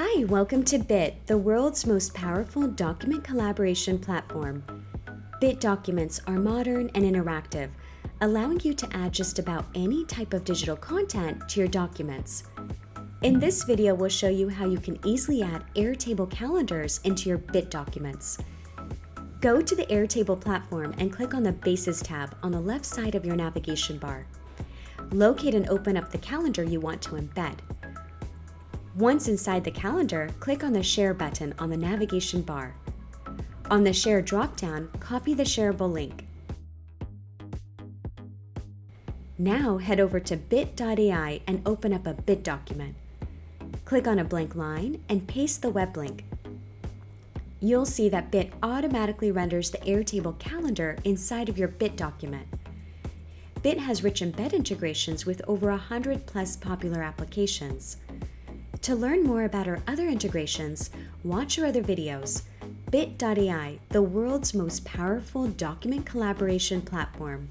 Hi, welcome to Bit, the world's most powerful document collaboration platform. Bit documents are modern and interactive, allowing you to add just about any type of digital content to your documents. In this video, we'll show you how you can easily add Airtable Calendars into your Bit documents. Go to the Airtable platform and click on the Bases tab on the left side of your navigation bar. Locate and open up the calendar you want to embed. Once inside the calendar, click on the Share button on the navigation bar. On the Share dropdown, copy the shareable link. Now head over to Bit.ai and open up a Bit document. Click on a blank line and paste the web link. You'll see that Bit automatically renders the Airtable calendar inside of your Bit document. Bit has rich embed integrations with over 100+ popular applications. To learn more about our other integrations, watch our other videos. Bit.ai, the world's most powerful document collaboration platform.